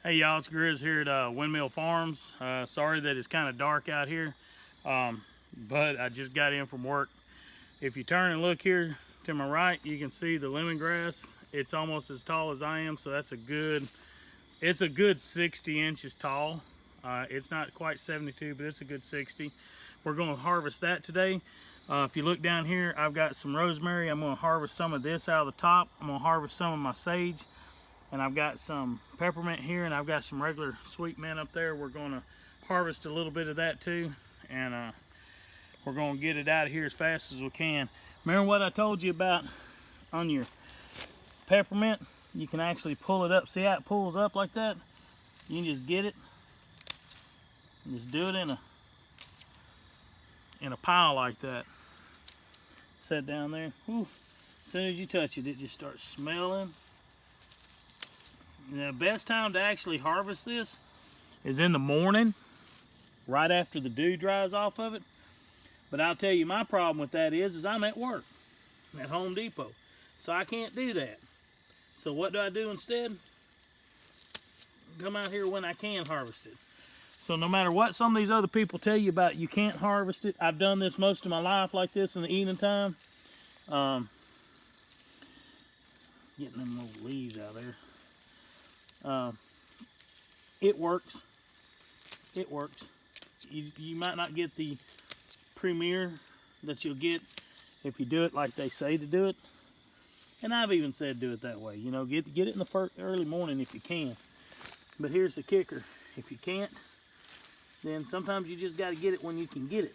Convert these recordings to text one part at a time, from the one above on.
Hey y'all, it's Grizz here at Windmill Farms. Sorry that it's kind of dark out here, but I just got in from work. If you turn and look here to my right, you can see the lemongrass. It's almost as tall as I am, so that's it's a good 60 inches tall. It's not quite 72, but it's a good 60. We're going to harvest that today. If you look down here, I've got some rosemary. I'm going to harvest some of this out of the top. I'm going to harvest some of my sage. And I've got some peppermint here, and I've got some regular sweet mint up there. We're going to harvest a little bit of that too, and we're going to get it out of here as fast as we can. Remember what I told you about on your peppermint? You can actually pull it up. See how it pulls up like that? You can just get it and just do it in a pile like that. Set down there. Whew. As soon as you touch it, it just starts smelling. The best time to actually harvest this is in the morning, right after the dew dries off of it. But I'll tell you, my problem with that is I'm at work at Home Depot, so I can't do that. So what do I do instead? Come out here when I can harvest it. So no matter what some of these other people tell you about, you can't harvest it. I've done this most of my life like this in the evening time. Getting them little leaves out there. It works. It works. You might not get the premiere that you'll get if you do it like they say to do it. And I've even said do it that way. You know, get it in the early morning if you can. But here's the kicker. If you can't, then sometimes you just got to get it when you can get it.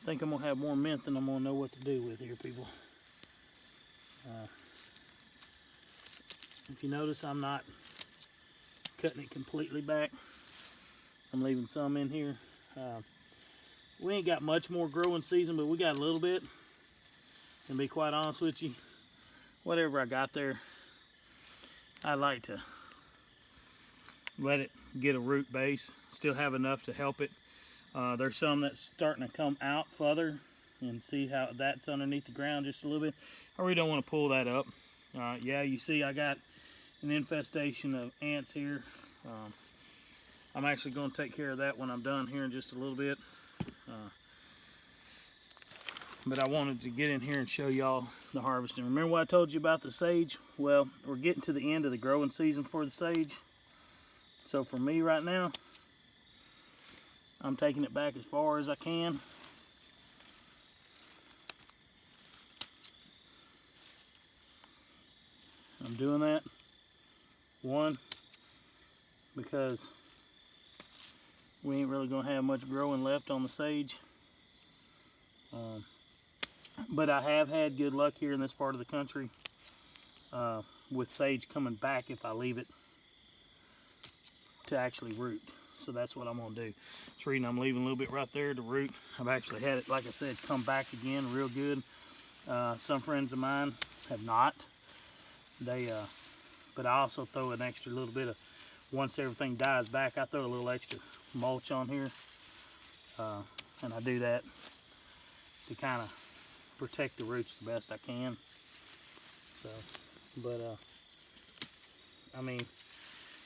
I think I'm going to have more mint than I'm going to know what to do with here, people. If you notice, I'm not cutting it completely back. I'm leaving some in here. We ain't got much more growing season, but we got a little bit. And to be quite honest with you, whatever I got there, I like to let it get a root base. Still have enough to help it. There's some that's starting to come out further, and see how that's underneath the ground just a little bit. I really don't want to pull that up. Yeah, you see I got an infestation of ants here. I'm actually going to take care of that when I'm done here in just a little bit. But I wanted to get in here and show y'all the harvesting. Remember what I told you about the sage? Well, we're getting to the end of the growing season for the sage. So for me right now, I'm taking it back as far as I can. I'm doing that, one, because we ain't really going to have much growing left on the sage. But I have had good luck here in this part of the country with sage coming back if I leave it to actually root. So that's what I'm going to do. It's reason I'm leaving a little bit right there to root. I've actually had it, like I said, come back again real good. Some friends of mine have not. But I also throw an extra little bit of, once everything dies back, I throw a little extra mulch on here. And I do that to kind of protect the roots the best I can. So, but I mean,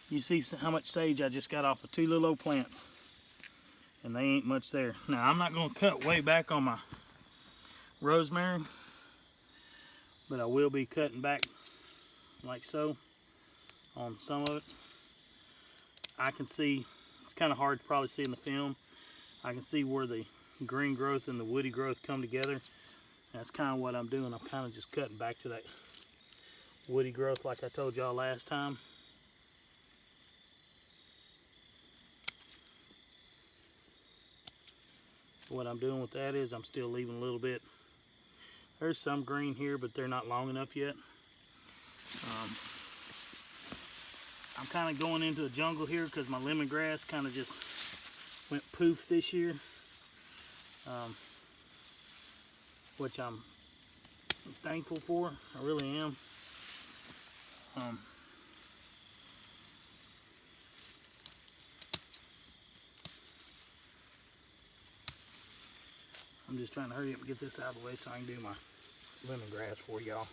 you see how much sage I just got off of 2 little old plants, and they ain't much there. Now I'm not going to cut way back on my rosemary, but I will be cutting back like so on some of it. I can see, it's kind of hard to probably see in the film, I can see where the green growth and the woody growth come together. That's kind of what I'm doing. I'm kind of just cutting back to that woody growth like I told y'all last time. What I'm doing with that is I'm still leaving a little bit. There's some green here, but they're not long enough yet. I'm kind of going into a jungle here because my lemongrass kind of just went poof this year, which I'm thankful for. I really am. I'm just trying to hurry up and get this out of the way so I can do my lemongrass for y'all.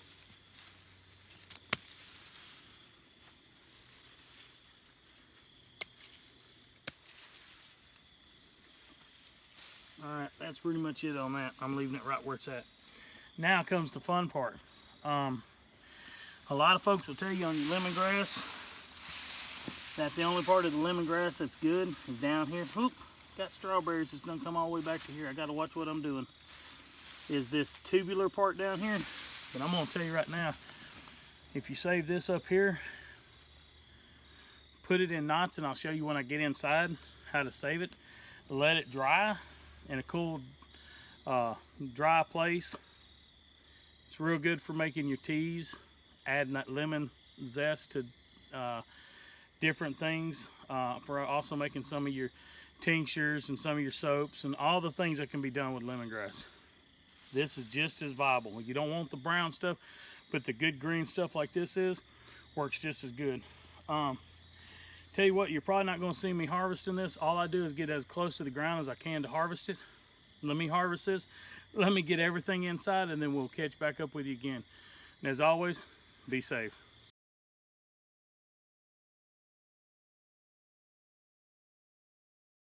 Alright, that's pretty much it on that. I'm leaving it right where it's at. Now comes the fun part. A lot of folks will tell you on your lemongrass that the only part of the lemongrass that's good is down here. Oop, got strawberries that's gonna come all the way back to here. I gotta watch what I'm doing. Is this tubular part down here. But I'm gonna tell you right now, if you save this up here, put it in knots, and I'll show you when I get inside how to save it. Let it dry in a cool, dry place. It's real good for making your teas, adding that lemon zest to different things, for also making some of your tinctures and some of your soaps and all the things that can be done with lemongrass. This is just as viable. You don't want the brown stuff, but the good green stuff like this works just as good. Tell you what, you're probably not going to see me harvesting this. All I do is get as close to the ground as I can to harvest it. Let me harvest this. Let me get everything inside, and then we'll catch back up with you again. And as always, be safe.